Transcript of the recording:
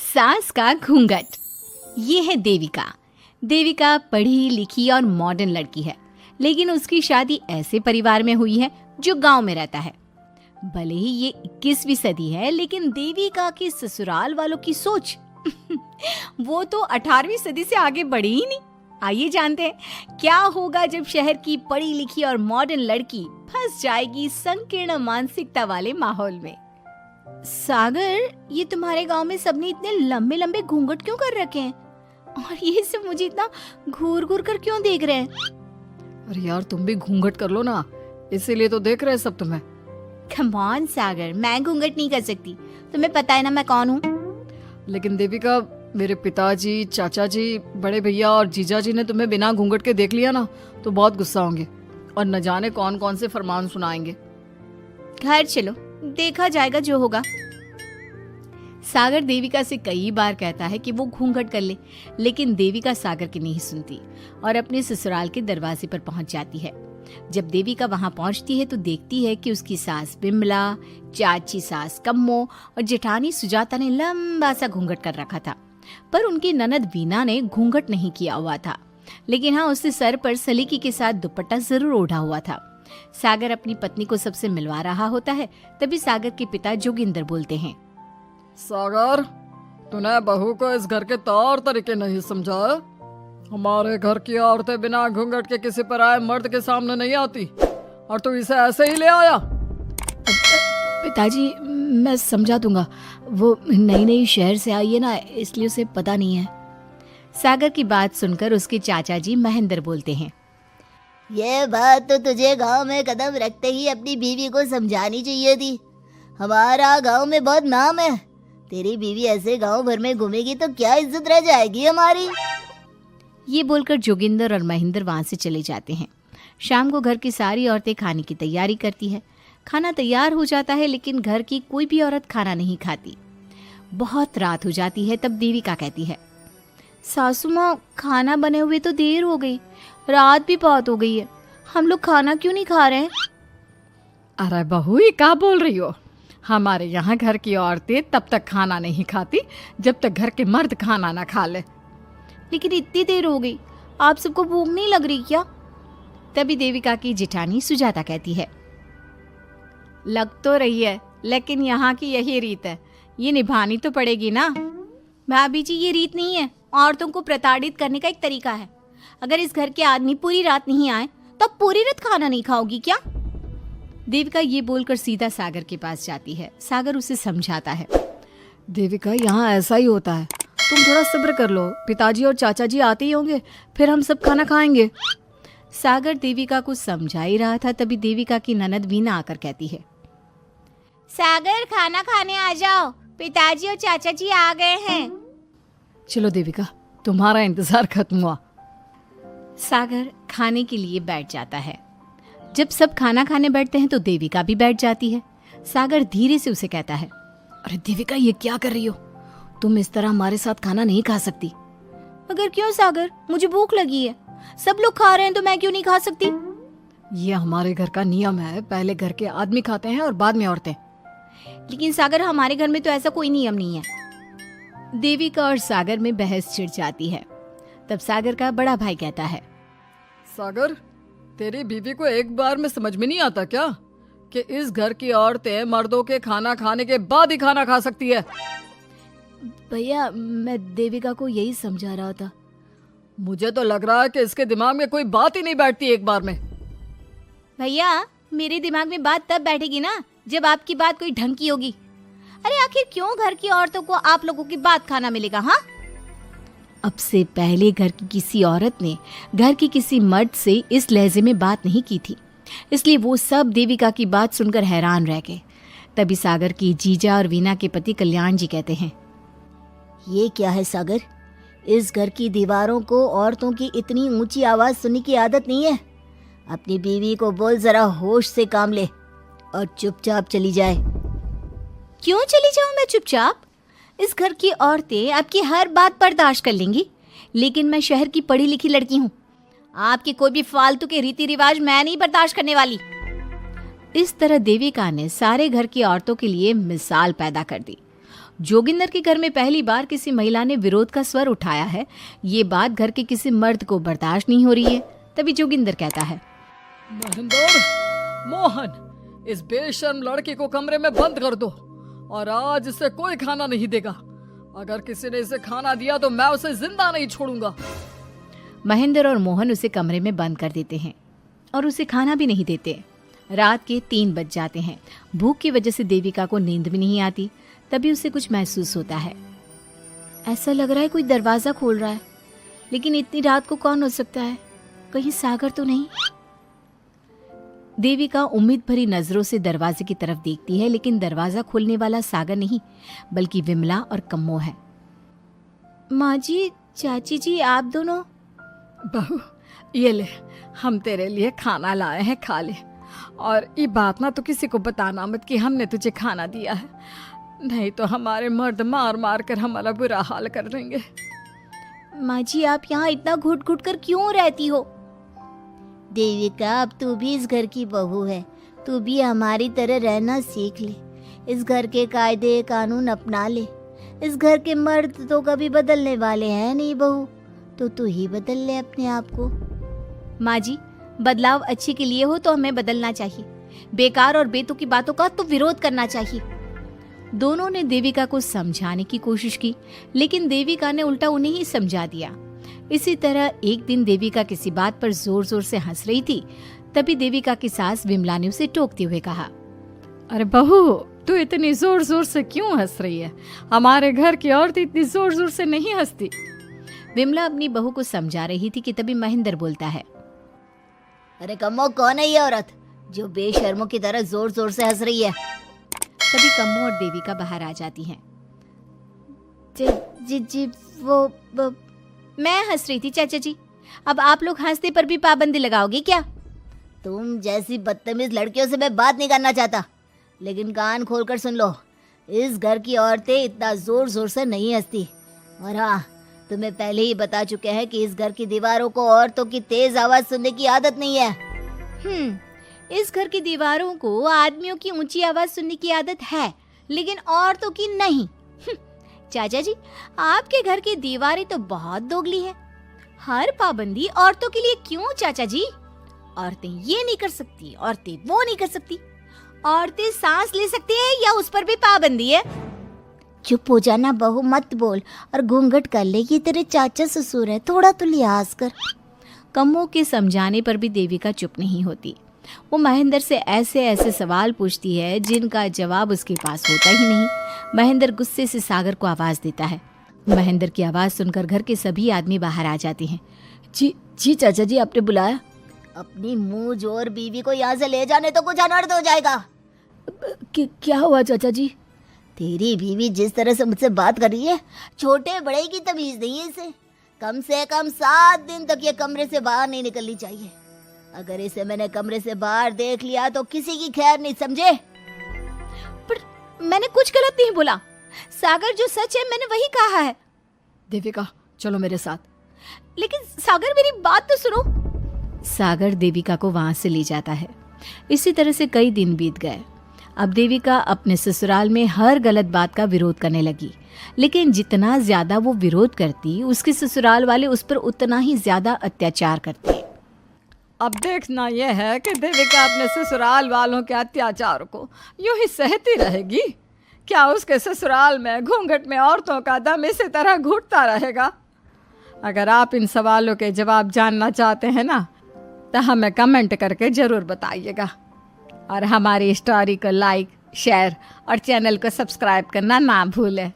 सास का घूंघट। ये है देविका। देविका पढ़ी लिखी और मॉडर्न लड़की है, लेकिन उसकी शादी ऐसे परिवार में हुई है जो गांव में रहता है। भले ही ये 21वीं सदी है, लेकिन देविका के ससुराल वालों की सोच वो तो 18वीं सदी से आगे बढ़ी ही नहीं। आइए जानते हैं क्या होगा जब शहर की पढ़ी लिखी और मॉडर्न लड़की फंस जाएगी संकीर्ण मानसिकता वाले माहौल में। सागर, ये तुम्हारे गांव में सबने इतने लंबे लंबे घूंघट क्यों कर रखे हैं? और ये सब मुझे इतना घूर घूर कर क्यों देख रहे हैं? अरे यार, तुम भी घूंघट कर लो ना, इसीलिए तो देख रहे हैं सब तुम्हें। कम ऑन सागर, मैं घूंघट नहीं कर सकती। तुम्हें पता है ना मैं कौन हूँ। लेकिन देविका, मेरे पिताजी, चाचा जी, बड़े भैया और जीजा जी ने तुम्हें बिना घूंघट के देख लिया ना तो बहुत गुस्सा होंगे और न जाने कौन कौन से फरमान सुनाएंगे। घर चलो, देखा जाएगा जो होगा। सागर देविका से कई बार कहता है कि वो घूंघट कर ले, लेकिन देविका सागर की नहीं सुनती और अपने ससुराल के दरवाजे पर पहुंच जाती है। जब देविका वहां पहुंचती है तो देखती है कि उसकी सास बिमला, चाची सास कम्मो और जेठानी सुजाता ने लंबा सा घूंघट कर रखा था, पर उनकी ननद वीना ने घूंघट नहीं किया हुआ था। लेकिन हाँ, उसने सर पर सलीकी के साथ दुपट्टा जरूर ओढ़ा हुआ था। सागर अपनी पत्नी को सबसे मिलवा रहा होता है, तभी सागर के पिता जोगिंदर बोलते हैं, सागर, तूने बहू को इस घर के तौर तरीके नहीं समझा। हमारे घर की औरतें बिना घूंघट के किसी पर आए मर्द के सामने नहीं आती और तू इसे ऐसे ही ले आया। पिताजी, मैं समझा दूंगा। वो नई नई शहर से आई है ना, इसलिए उसे पता नहीं है। सागर की बात सुनकर उसके चाचा जी महेंद्र बोलते हैं, ये बात तो तुझे गांव में कदम रखते ही अपनी बीवी को समझानी चाहिए थी। हमारा गांव में बहुत नाम है। तेरी बीवी ऐसे गांव भर में घूमेगी तो क्या इज्जत रह जाएगी हमारी। ये बोलकर जोगिंदर और महेंद्र वहां से चले जाते हैं। शाम को घर की सारी औरतें खाने की तैयारी करती है। खाना तैयार हो जाता है, लेकिन घर की कोई भी औरत खाना नहीं खाती। बहुत रात हो जाती है, तब देविका कहती है, सासू माँ, खाना बने हुए तो देर हो गई, रात भी बहुत हो गई है, हम लोग खाना क्यों नहीं खा रहे हैं? अरे बहू, ये क्या बोल रही हो? हमारे यहाँ घर की औरतें तब तक खाना नहीं खाती जब तक घर के मर्द खाना ना खा ले। लेकिन इतनी देर हो गई, आप सबको भूख नहीं लग रही क्या? तभी देविका की जेठानी सुजाता कहती है, लग तो रही है, लेकिन यहाँ की यही रीत है, ये निभानी तो पड़ेगी ना। भाभी जी, ये रीत नहीं है, औरतों को प्रताड़ित करने का एक तरीका है। अगर इस घर के आदमी पूरी रात नहीं आए तो आप पूरी रात खाना नहीं खाओगी क्या? देविका ये बोलकर सीधा सागर के पास जाती है। सागर उसे समझाता है, देविका, यहाँ ऐसा ही होता है, तुम थोड़ा सब्र कर लो, पिताजी और चाचा जी आते ही होंगे, फिर हम सब खाना खाएंगे। सागर देविका को समझा ही रहा था, तभी देविका की ननद वीना आकर कहती है, सागर, खाना खाने आ जाओ, पिताजी और चाचा जी आ गए हैं। चलो देविका, तुम्हारा इंतजार खत्म हुआ। सागर खाने के लिए बैठ जाता है। जब सब खाना खाने बैठते हैं तो देविका भी बैठ जाती है। सागर धीरे से उसे कहता है, अरे देविका, ये क्या कर रही हो? तुम इस तरह हमारे साथ खाना नहीं खा सकती। मगर क्यों सागर, मुझे भूख लगी है, सब लोग खा रहे हैं तो मैं क्यों नहीं खा सकती? ये हमारे घर का नियम है, पहले घर के आदमी खाते हैं और बाद में औरतें। लेकिन सागर, हमारे घर में तो ऐसा कोई नियम नहीं है। देविका और सागर में बहस छिड़ जाती है। तब सागर का बड़ा भाई कहता है, सागर, तेरी बीवी को एक बार में समझ में नहीं आता क्या कि इस घर की औरतें मर्दों के खाना खाने के बाद ही खाना खा सकती है? भैया, मैं देविका को यही समझा रहा था। मुझे तो लग रहा है कि इसके दिमाग में कोई बात ही नहीं बैठती एक बार में। भैया, मेरे दिमाग में बात तब बैठेगी ना जब आपकी बात कोई ढंग की होगी। अरे आखिर क्यों घर की औरतों को आप लोगों की बात खाना मिलेगा? हाँ, अब से पहले घर की किसी औरत ने घर की किसी मर्द से इस लहजे में बात नहीं की थी, इसलिए वो सब देविका की बात सुनकर हैरान रह गए। तभी सागर की जीजा और वीना के पति कल्याण जी कहते हैं, ये क्या है सागर, इस घर की दीवारों को औरतों की इतनी ऊंची आवाज सुनने की आदत नहीं है। अपनी बीवी को बोल जरा होश से काम ले और चुपचाप चली जाए। क्यों चली जाऊं मैं चुपचाप? इस घर की औरतें आपकी हर बात बर्दाश्त कर लेंगी, लेकिन मैं शहर की पढ़ी लिखी लड़की हूँ। आपके कोई भी फालतू के रीति रिवाज मैं नहीं बर्दाश्त करने वाली। इस तरह देविका ने सारे घर की औरतों के लिए मिसाल पैदा कर दी। जोगिंदर के घर में पहली बार किसी महिला ने विरोध का स्वर उठाया है, ये बात घर के किसी मर्द को बर्दाश्त नहीं हो रही है। तभी जोगिंदर कहता है, महेंद्र, मोहन, इस बेशर्म लड़की को कमरे में बंद कर दो और आज इसे कोई खाना नहीं देगा। अगर किसी ने इसे खाना दिया तो मैं उसे जिंदा नहीं छोड़ूंगा। महेंद्र और मोहन उसे कमरे में बंद कर देते हैं और उसे खाना भी नहीं देते। रात के 3 बज जाते हैं। भूख की वजह से देविका को नींद भी नहीं आती। तभी उसे कुछ महसूस होता है। ऐसा लग रहा है कोई दरवाजा खोल रहा है, लेकिन इतनी रात को कौन हो सकता है? कहीं सागर तो नहीं? देविका उम्मीद भरी नजरों से दरवाजे की तरफ देखती है, लेकिन दरवाजा खोलने वाला सागर नहीं बल्कि विमला और कम्मो है। माँ जी, चाची जी, आप दोनों? बहू, ये ले, हम तेरे लिए खाना लाए हैं, खा ले। और ये बात ना तो किसी को बताना मत कि हमने तुझे खाना दिया है, नहीं तो हमारे मर्द मार मार कर हमारा बुरा हाल कर देंगे। माँ जी, आप यहाँ इतना घुट घुट कर क्यों रहती हो? देविका, अब तू भी इस घर की बहू है, तू भी हमारी तरह रहना सीख ले। इस घर के कायदे कानून अपना ले। इस घर के मर्द तो कभी बदलने वाले हैं नहीं बहू, तो तू ही बदल ले अपने आप को। माँ जी, बदलाव अच्छे के लिए हो तो हमें बदलना चाहिए। बेकार और बेतुकी बातों का तो विरोध करना चाहिए। दोनों ने देविका को समझाने की कोशिश की, लेकिन देविका ने उल्टा उन्हें ही समझा दिया। इसी तरह एक दिन देविका किसी बात पर जोर जोर से हंस रही थी। तभी देविका की सास विमला ने उसे टोकते हुए कहा, अरे बहू, तू इतनी जोर जोर से क्यों हंस रही है? हमारे घर की औरत इतनी जोर जोर से नहीं हंसती। विमला अपनी बहू को समझा रही थी कि तभी महेंद्र बोलता है, अरे कम्मो, कौन है ये औरत जो बेशर्मों की तरह जोर जोर से हंस रही है? तभी कम्मो और देविका बाहर आ जाती हैं। जी जी, वो मैं हंस रही थी चाचा जी। अब आप लोग हंसने पर भी पाबंदी लगाओगे क्या? तुम जैसी बदतमीज लड़कियों से मैं बात नहीं करना चाहता, लेकिन कान खोलकर सुन लो, इस घर की औरतें इतना जोर जोर से नहीं हंसती। और हाँ, तुम्हें पहले ही बता चुके हैं कि इस घर की दीवारों को औरतों की तेज आवाज सुनने की आदत नहीं है। इस घर की दीवारों को आदमियों की ऊंची आवाज सुनने की आदत है, लेकिन औरतों की नहीं। चाचा जी, आपके घर की दीवारें तो बहुत दोगली हैं। हर पाबंदी औरतों के लिए क्यों चाचा जी? औरतें ये नहीं कर सकती, औरतें वो नहीं कर सकती। औरतें सांस ले सकती है या उस पर भी पाबंदी है? चुप हो जाना बहू, मत बोल और घूंघट कर ले। ये तेरे चाचा ससुर है, थोड़ा तो लिहाज कर। कम्मो के समझाने पर भी देविका चुप नहीं होती। वो महेंद्र से ऐसे ऐसे सवाल पूछती है जिनका जवाब उसके पास होता ही नहीं। महेंद्र गुस्से से सागर को आवाज देता है। महेंद्र की आवाज सुनकर घर के सभी आदमी बाहर आ जाते हैं। जी जी चाचा जी, आपने बुलाया? अपनी मुंह जोर बीवी को यहाँ से ले जाने तो कुछ अनर्थ हो जाएगा। क्या हुआ चाचा जी? तेरी बीवी जिस तरह से मुझसे बात कर रही है, छोटे बड़े की तमीज नहीं है इसे। कम से कम 7 दिन तक ये कमरे से बाहर नहीं निकलनी चाहिए। अगर इसे मैंने कमरे से बाहर देख लिया तो किसी की खैर नहीं, समझे? पर मैंने कुछ गलत नहीं बोला। सागर, जो सच है मैंने वही कहा है। देविका, चलो मेरे साथ। लेकिन सागर, मेरी बात तो सुनो। सागर देविका को वहां से ले जाता है। इसी तरह से कई दिन बीत गए। अब देविका अपने ससुराल में हर गलत बात का विरोध करने लगी, लेकिन जितना ज्यादा वो विरोध करती, उसके ससुराल वाले उस पर उतना ही ज्यादा अत्याचार करते। अब देखना यह है कि देविका अपने ससुराल वालों के अत्याचार को यूं ही सहती रहेगी। क्या उसके ससुराल में घूंघट में औरतों का दम इसी तरह घुटता रहेगा? अगर आप इन सवालों के जवाब जानना चाहते हैं ना, तो हमें कमेंट करके ज़रूर बताइएगा। और हमारी स्टोरी को लाइक, शेयर और चैनल को सब्सक्राइब करना ना भूलें।